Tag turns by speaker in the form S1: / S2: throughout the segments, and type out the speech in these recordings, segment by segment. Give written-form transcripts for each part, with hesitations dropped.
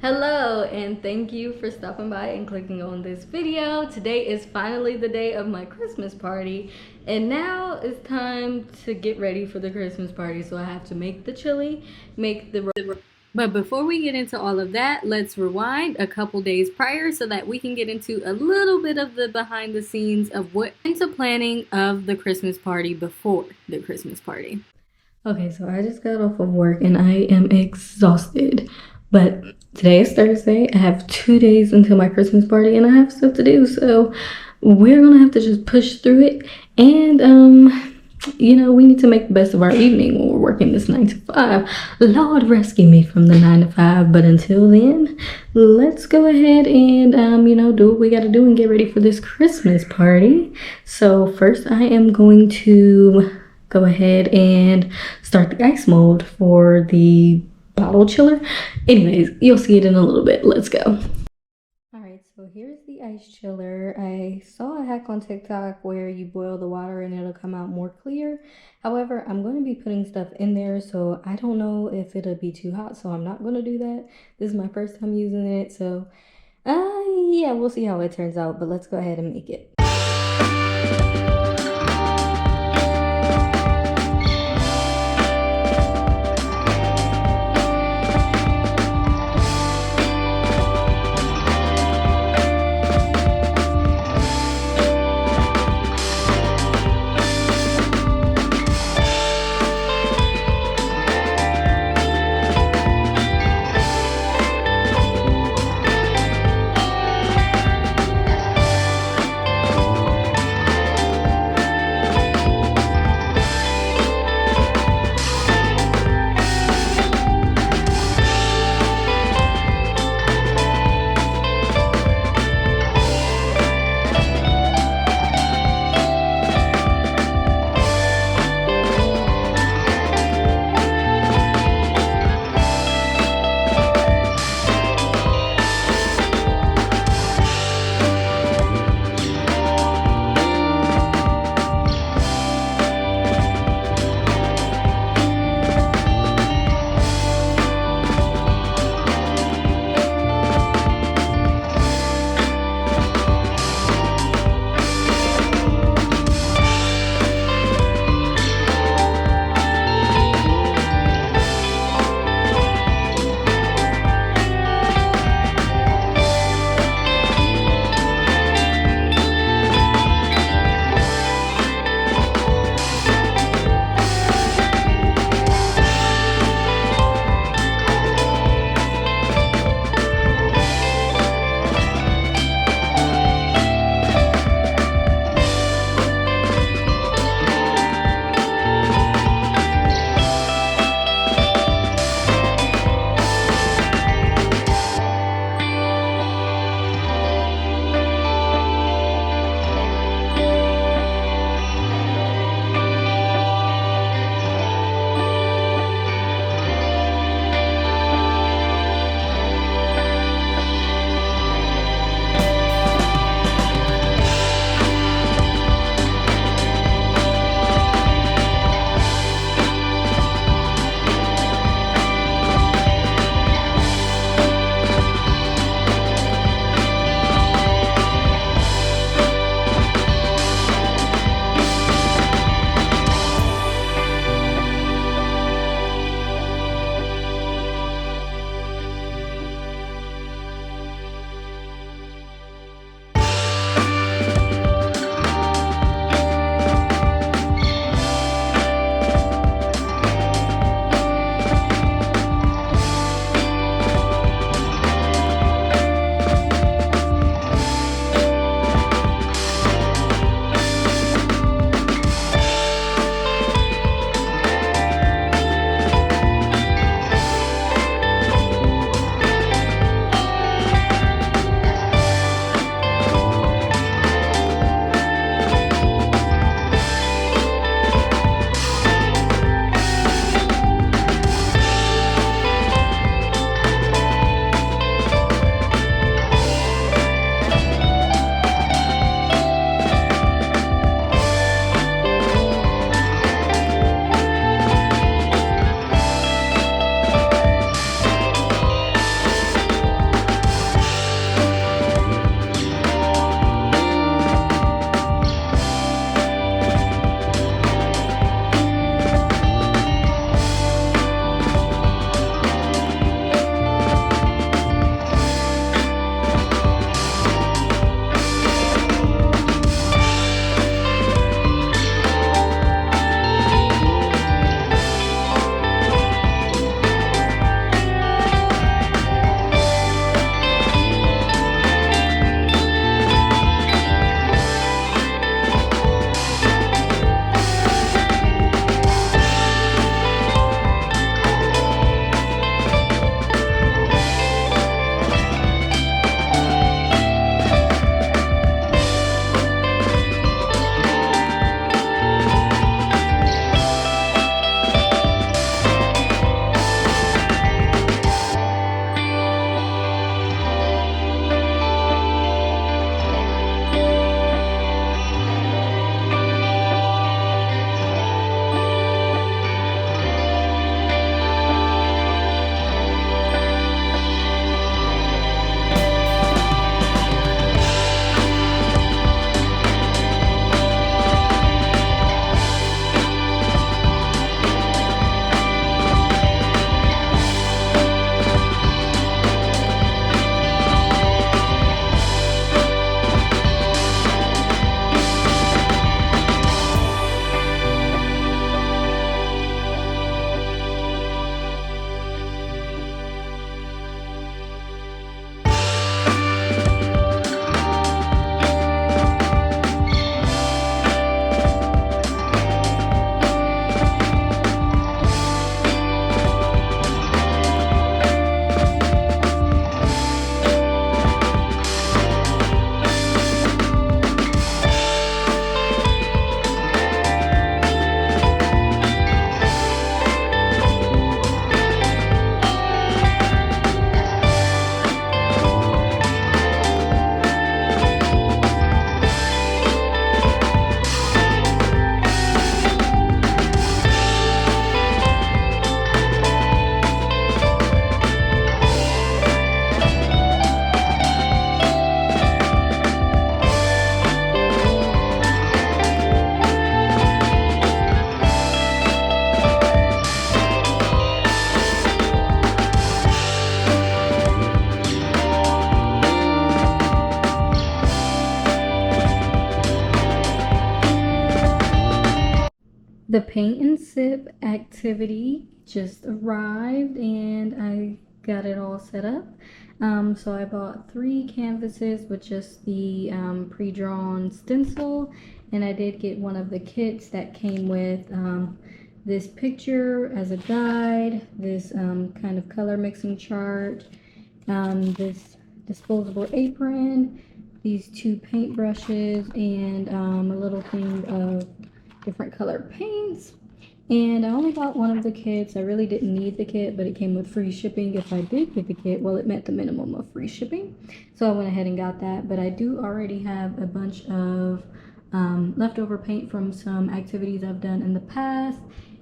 S1: Hello, and thank you for stopping by and clicking on this video. Today is finally the day of my Christmas party, and now it's time to get ready for the Christmas party. So I have to make the chili, make the... But before we get into all of that, let's rewind a couple days prior so that we can get into a little bit of the behind the scenes of what into planning of the Christmas party before the Christmas party. Okay, so I just got off of work and I am exhausted. But today is Thursday. I have 2 days until my Christmas party and I have stuff to do. So we're gonna have to just push through it. And we need to make the best of our evening when we're working this 9 to 5. Lord rescue me from the 9 to 5. But until then, let's go ahead and do what we gotta do and get ready for this Christmas party. So first I am going to go ahead and start the ice mold for the bottle chiller. Anyways, you'll see it in a little bit. Let's go. Alright, so here's the ice chiller. I saw a hack on TikTok where you boil the water and it'll come out more clear. However, I'm going to be putting stuff in there, so I don't know if it'll be too hot, so I'm not going to do that. This is my first time using it, so yeah, we'll see how it turns out, but let's go ahead and make it. The paint and sip activity just arrived and I got it all set up. So I bought 3 canvases with just the pre-drawn stencil, and I did get one of the kits that came with this picture as a guide, this kind of color mixing chart, this disposable apron, these 2 paint brushes, and a little thing of different colored paints. And I only got one of the kits. I really didn't need the kit, but it came with free shipping. If I did get the kit, well, it met the minimum of free shipping, so I went ahead and got that. But I do already have a bunch of leftover paint from some activities I've done in the past,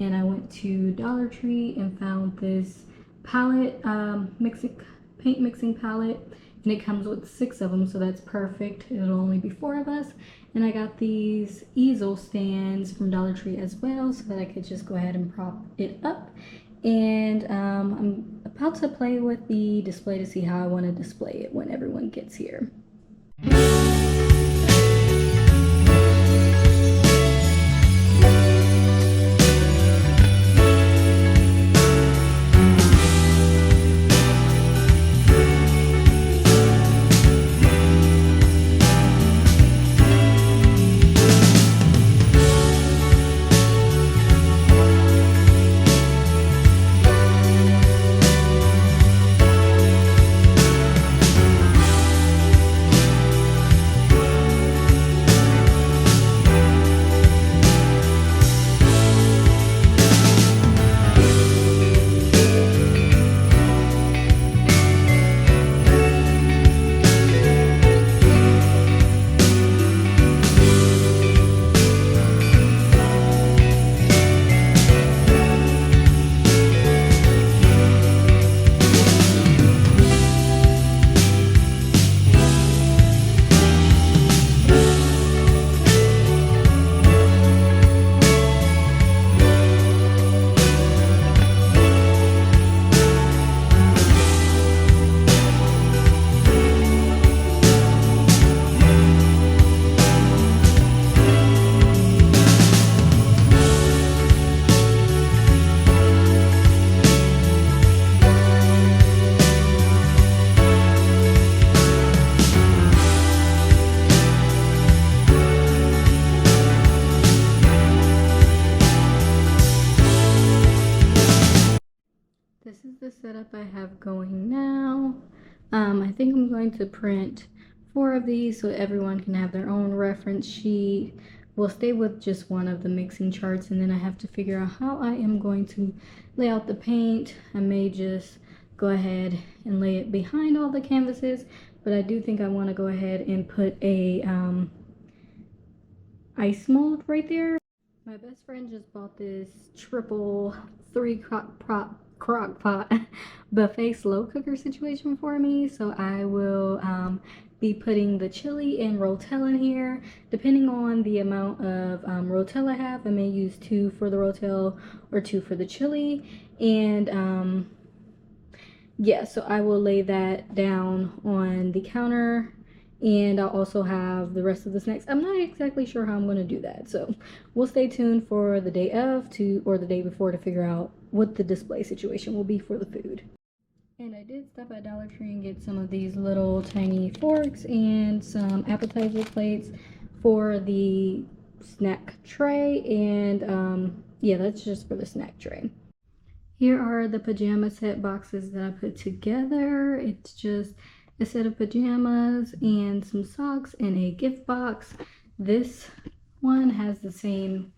S1: and I went to Dollar Tree and found this palette, paint mixing palette, and it comes with 6 of them, so that's perfect. It'll only be 4 of us. And I got these easel stands from Dollar Tree as well, so that I could just go ahead and prop it up. And I'm about to play with the display to see how I want to display it when everyone gets here. This is the setup I have going now. I think I'm going to print 4 of these so everyone can have their own reference sheet. We'll stay with just one of the mixing charts, and then I have to figure out how I am going to lay out the paint. I may just go ahead and lay it behind all the canvases, but I do think I want to go ahead and put a ice mold right there. My best friend just bought this triple 3 crock pot buffet slow cooker situation for me, so I will be putting the chili and rotel in here. Depending on the amount of rotel I have, I may use 2 for the rotel or 2 for the chili. And yeah, so I will lay that down on the counter, and I'll also have the rest of the snacks. I'm not exactly sure how I'm going to do that, so we'll stay tuned for the day of or the day before to figure out what the display situation will be for the food. And I did stop at Dollar Tree and get some of these little tiny forks and some appetizer plates for the snack tray, and yeah, that's just for the snack tray. Here are the pajama set boxes that I put together. It's just a set of pajamas and some socks and a gift box. This one has the same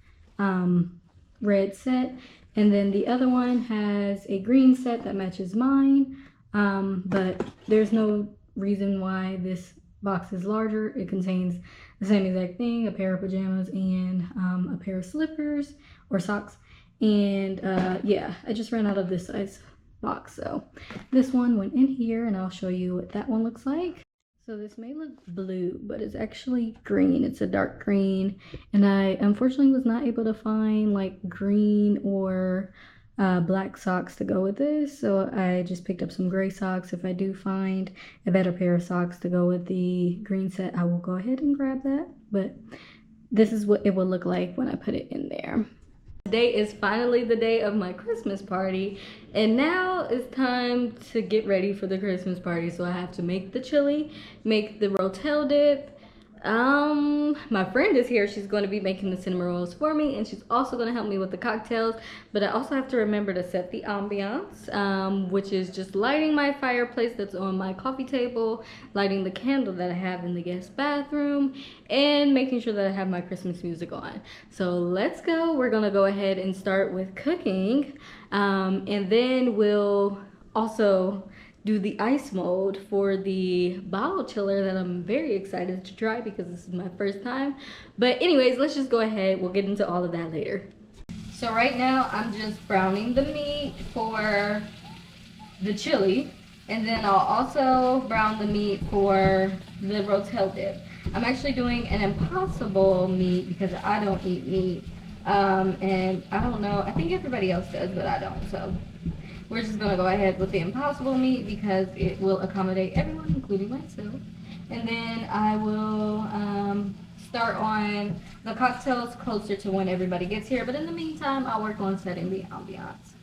S1: red set, and then the other one has a green set that matches mine, but there's no reason why this box is larger. It contains the same exact thing, a pair of pajamas and a pair of slippers or socks. And yeah, I just ran out of this size box, so this one went in here, and I'll show you what that one looks like. So this may look blue, but it's actually green. It's a dark green, and I unfortunately was not able to find like green or black socks to go with this, so I just picked up some gray socks. If I do find a better pair of socks to go with the green set, I will go ahead and grab that, but this is what it will look like when I put it in there. Today is finally the day of my Christmas party, and now it's time to get ready for the Christmas party. So I have to make the chili, make the rotel dip. My friend is here. She's going to be making the cinnamon rolls for me, and she's also going to help me with the cocktails. But I also have to remember to set the ambiance, which is just lighting my fireplace that's on my coffee table, lighting the candle that I have in the guest bathroom, and making sure that I have my Christmas music on. So let's go. We're going to go ahead and start with cooking, and then we'll also do the ice mold for the bottle chiller that I'm very excited to try because this is my first time. But anyways, let's just go ahead. We'll get into all of that later. So right now I'm just browning the meat for the chili, and then I'll also brown the meat for the rotel dip. I'm actually doing an impossible meat because I don't eat meat, and I don't know, I think everybody else does, but I don't. So we're just gonna go ahead with the impossible meat because it will accommodate everyone, including myself. And then I will start on the cocktails closer to when everybody gets here. But in the meantime, I'll work on setting the ambiance.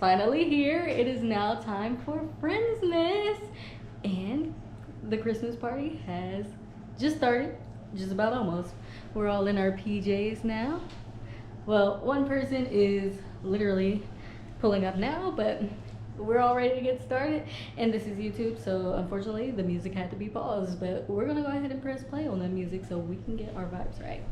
S1: finally here. It is now time for Friendsmas. And the Christmas party has just started, just about almost. We're all in our PJs now. Well, one person is literally pulling up now, but we're all ready to get started. And this is YouTube, so unfortunately the music had to be paused, but we're gonna go ahead and press play on the music so we can get our vibes right.